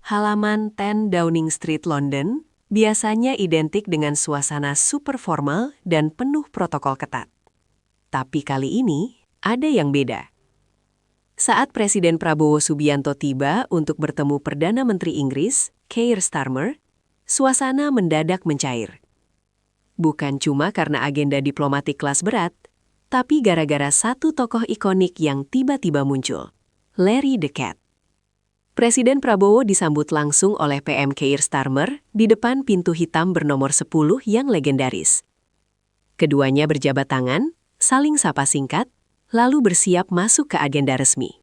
Halaman 10 Downing Street, London, biasanya identik dengan suasana super formal dan penuh protokol ketat. Tapi kali ini, ada yang beda. Saat Presiden Prabowo Subianto tiba untuk bertemu Perdana Menteri Inggris, Keir Starmer, suasana mendadak mencair. Bukan cuma karena agenda diplomatik kelas berat, tapi gara-gara satu tokoh ikonik yang tiba-tiba muncul, Larry the Cat. Presiden Prabowo disambut langsung oleh PM Keir Starmer di depan pintu hitam bernomor 10 yang legendaris. Keduanya berjabat tangan, saling sapa singkat, lalu bersiap masuk ke agenda resmi.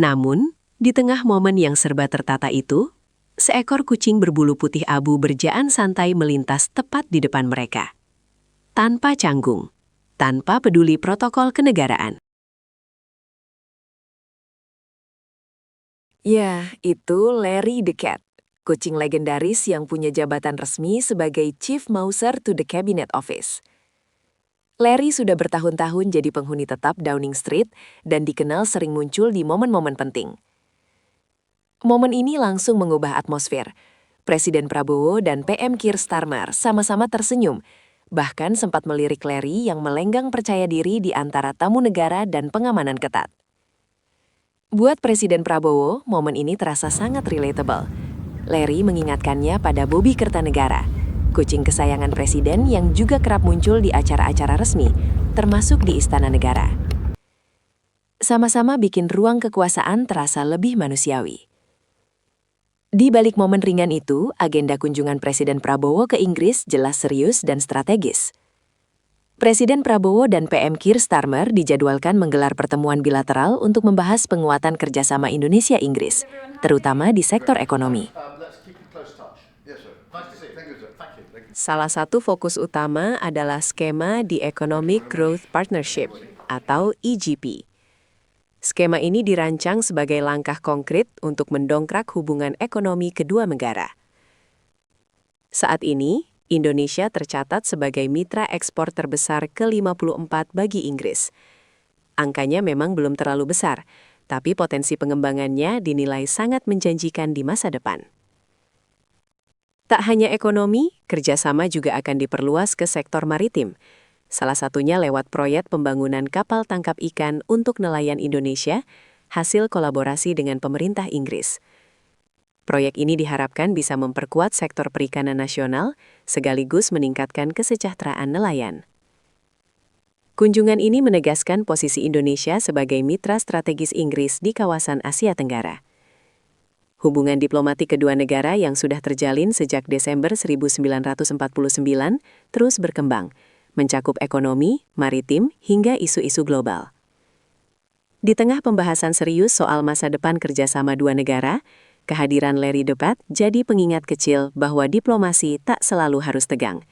Namun, di tengah momen yang serba tertata itu, seekor kucing berbulu putih abu berjaan santai melintas tepat di depan mereka. Tanpa canggung, tanpa peduli protokol kenegaraan. Ya, itu Larry the Cat, kucing legendaris yang punya jabatan resmi sebagai Chief Mouser to the Cabinet Office. Larry sudah bertahun-tahun jadi penghuni tetap Downing Street dan dikenal sering muncul di momen-momen penting. Momen ini langsung mengubah atmosfer. Presiden Prabowo dan PM Keir Starmer sama-sama tersenyum, bahkan sempat melirik Larry yang melenggang percaya diri di antara tamu negara dan pengamanan ketat. Buat Presiden Prabowo, momen ini terasa sangat relatable. Larry mengingatkannya pada Bobby Kertanegara, kucing kesayangan Presiden yang juga kerap muncul di acara-acara resmi, termasuk di Istana Negara. Sama-sama bikin ruang kekuasaan terasa lebih manusiawi. Di balik momen ringan itu, agenda kunjungan Presiden Prabowo ke Inggris jelas serius dan strategis. Presiden Prabowo dan PM Keir Starmer dijadwalkan menggelar pertemuan bilateral untuk membahas penguatan kerjasama Indonesia-Inggris, terutama di sektor ekonomi. Salah satu fokus utama adalah skema The Economic Growth Partnership, atau EGP. Skema ini dirancang sebagai langkah konkret untuk mendongkrak hubungan ekonomi kedua negara. Saat ini, Indonesia tercatat sebagai mitra ekspor terbesar ke-54 bagi Inggris. Angkanya memang belum terlalu besar, tapi potensi pengembangannya dinilai sangat menjanjikan di masa depan. Tak hanya ekonomi, kerjasama juga akan diperluas ke sektor maritim, salah satunya lewat proyek pembangunan kapal tangkap ikan untuk nelayan Indonesia, hasil kolaborasi dengan pemerintah Inggris. Proyek ini diharapkan bisa memperkuat sektor perikanan nasional, sekaligus meningkatkan kesejahteraan nelayan. Kunjungan ini menegaskan posisi Indonesia sebagai mitra strategis Inggris di kawasan Asia Tenggara. Hubungan diplomatik kedua negara yang sudah terjalin sejak Desember 1949 terus berkembang, mencakup ekonomi, maritim, hingga isu-isu global. Di tengah pembahasan serius soal masa depan kerjasama dua negara, kehadiran Larry the Cat jadi pengingat kecil bahwa diplomasi tak selalu harus tegang.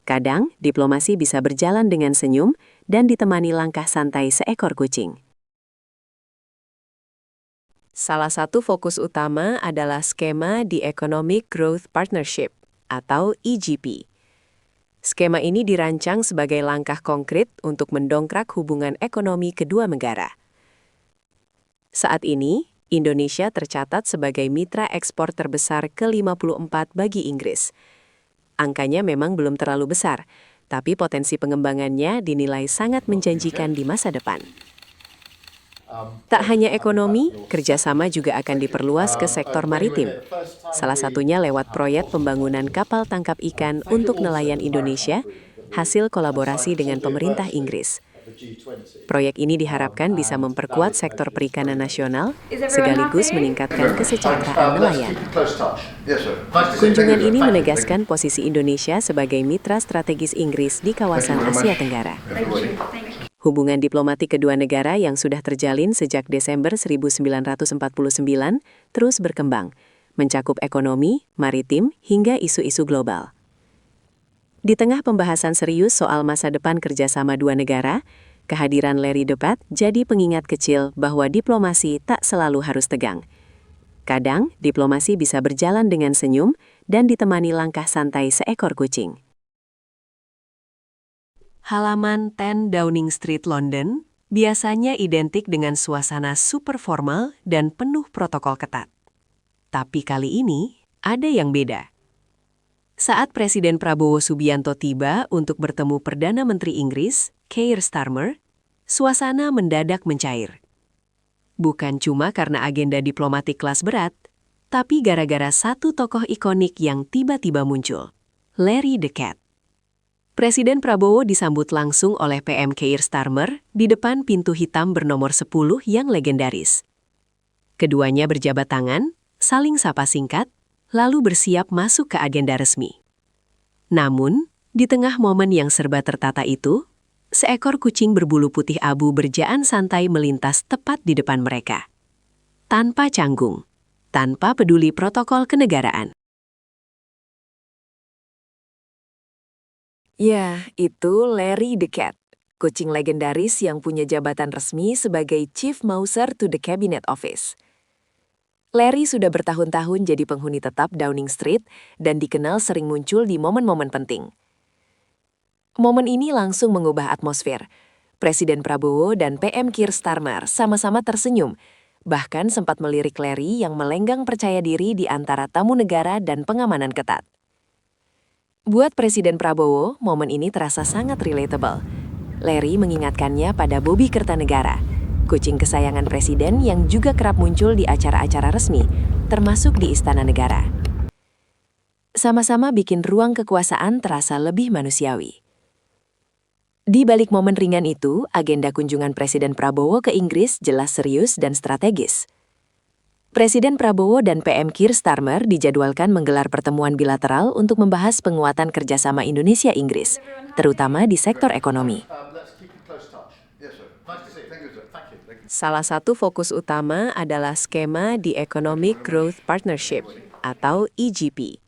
Kadang, diplomasi bisa berjalan dengan senyum dan ditemani langkah santai seekor kucing. Salah satu fokus utama adalah skema The Economic Growth Partnership, atau EGP. Skema ini dirancang sebagai langkah konkret untuk mendongkrak hubungan ekonomi kedua negara. Saat ini, Indonesia tercatat sebagai mitra ekspor terbesar ke-54 bagi Inggris. Angkanya memang belum terlalu besar, tapi potensi pengembangannya dinilai sangat menjanjikan di masa depan. Tak hanya ekonomi, kerjasama juga akan diperluas ke sektor maritim. Salah satunya lewat proyek pembangunan kapal tangkap ikan untuk nelayan Indonesia, hasil kolaborasi dengan pemerintah Inggris. Proyek ini diharapkan bisa memperkuat sektor perikanan nasional, sekaligus meningkatkan kesejahteraan nelayan. Kunjungan ini menegaskan posisi Indonesia sebagai mitra strategis Inggris di kawasan Asia Tenggara. Hubungan diplomatik kedua negara yang sudah terjalin sejak Desember 1949 terus berkembang, mencakup ekonomi, maritim, hingga isu-isu global. Di tengah pembahasan serius soal masa depan kerjasama dua negara, kehadiran Larry the Cat jadi pengingat kecil bahwa diplomasi tak selalu harus tegang. Kadang, diplomasi bisa berjalan dengan senyum dan ditemani langkah santai seekor kucing. Halaman 10 Downing Street, London, biasanya identik dengan suasana super formal dan penuh protokol ketat. Tapi kali ini, ada yang beda. Saat Presiden Prabowo Subianto tiba untuk bertemu Perdana Menteri Inggris, Keir Starmer, suasana mendadak mencair. Bukan cuma karena agenda diplomatik kelas berat, tapi gara-gara satu tokoh ikonik yang tiba-tiba muncul, Larry the Cat. Presiden Prabowo disambut langsung oleh PM Keir Starmer di depan pintu hitam bernomor 10 yang legendaris. Keduanya berjabat tangan, saling sapa singkat, lalu bersiap masuk ke agenda resmi. Namun, di tengah momen yang serba tertata itu, seekor kucing berbulu putih abu berjaan santai melintas tepat di depan mereka. Tanpa canggung, tanpa peduli protokol kenegaraan. Ya, itu Larry the Cat, kucing legendaris yang punya jabatan resmi sebagai Chief Mouser to the Cabinet Office. Larry sudah bertahun-tahun jadi penghuni tetap Downing Street dan dikenal sering muncul di momen-momen penting. Momen ini langsung mengubah atmosfer. Presiden Prabowo dan PM Keir Starmer sama-sama tersenyum, bahkan sempat melirik Larry yang melenggang percaya diri di antara tamu negara dan pengamanan ketat. Buat Presiden Prabowo, momen ini terasa sangat relatable. Larry mengingatkannya pada Bobby Kertanegara, kucing kesayangan Presiden yang juga kerap muncul di acara-acara resmi, termasuk di Istana Negara. Sama-sama bikin ruang kekuasaan terasa lebih manusiawi. Di balik momen ringan itu, agenda kunjungan Presiden Prabowo ke Inggris jelas serius dan strategis. Presiden Prabowo dan PM Keir Starmer dijadwalkan menggelar pertemuan bilateral untuk membahas penguatan kerjasama Indonesia-Inggris, terutama di sektor ekonomi. Salah satu fokus utama adalah skema The Economic Growth Partnership, atau EGP.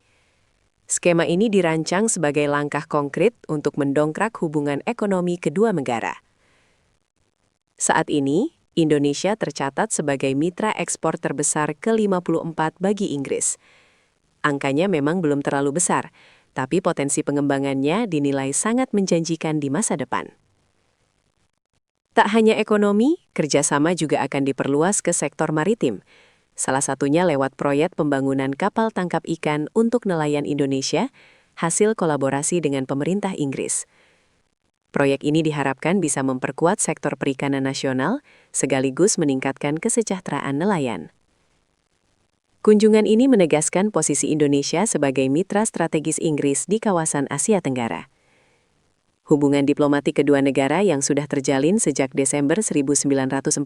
Skema ini dirancang sebagai langkah konkret untuk mendongkrak hubungan ekonomi kedua negara. Saat ini, Indonesia tercatat sebagai mitra ekspor terbesar ke-54 bagi Inggris. Angkanya memang belum terlalu besar, tapi potensi pengembangannya dinilai sangat menjanjikan di masa depan. Tak hanya ekonomi, kerjasama juga akan diperluas ke sektor maritim, salah satunya lewat proyek pembangunan kapal tangkap ikan untuk nelayan Indonesia, hasil kolaborasi dengan pemerintah Inggris. Proyek ini diharapkan bisa memperkuat sektor perikanan nasional, sekaligus meningkatkan kesejahteraan nelayan. Kunjungan ini menegaskan posisi Indonesia sebagai mitra strategis Inggris di kawasan Asia Tenggara. Hubungan diplomatik kedua negara yang sudah terjalin sejak Desember 1949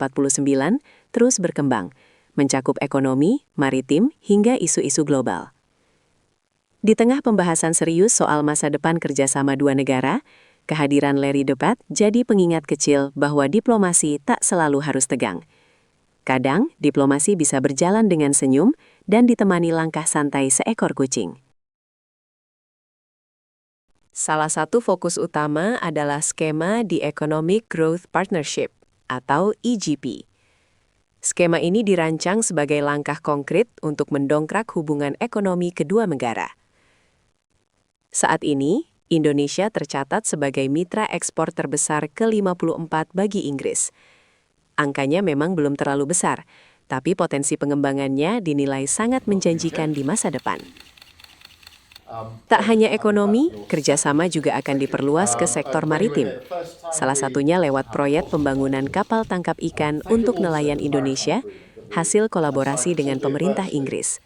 terus berkembang, mencakup ekonomi, maritim, hingga isu-isu global. Di tengah pembahasan serius soal masa depan kerjasama dua negara, kehadiran Larry the Cat jadi pengingat kecil bahwa diplomasi tak selalu harus tegang. Kadang, diplomasi bisa berjalan dengan senyum dan ditemani langkah santai seekor kucing. Salah satu fokus utama adalah skema The Economic Growth Partnership, atau EGP. Skema ini dirancang sebagai langkah konkret untuk mendongkrak hubungan ekonomi kedua negara. Saat ini, Indonesia tercatat sebagai mitra ekspor terbesar ke-54 bagi Inggris. Angkanya memang belum terlalu besar, tapi potensi pengembangannya dinilai sangat menjanjikan di masa depan. Tak hanya ekonomi, kerjasama juga akan diperluas ke sektor maritim. Salah satunya lewat proyek pembangunan kapal tangkap ikan untuk nelayan Indonesia, hasil kolaborasi dengan pemerintah Inggris.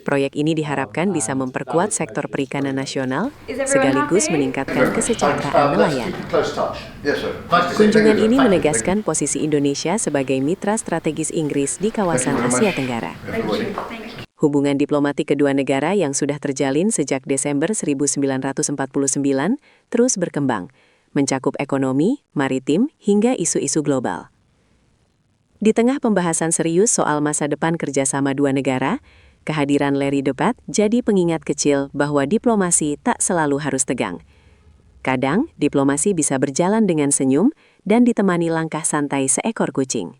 Proyek ini diharapkan bisa memperkuat sektor perikanan nasional, sekaligus meningkatkan kesejahteraan nelayan. Kunjungan ini menegaskan posisi Indonesia sebagai mitra strategis Inggris di kawasan Asia Tenggara. Hubungan diplomatik kedua negara yang sudah terjalin sejak Desember 1949 terus berkembang, mencakup ekonomi, maritim, hingga isu-isu global. Di tengah pembahasan serius soal masa depan kerjasama dua negara, kehadiran Larry the Cat jadi pengingat kecil bahwa diplomasi tak selalu harus tegang. Kadang, diplomasi bisa berjalan dengan senyum dan ditemani langkah santai seekor kucing.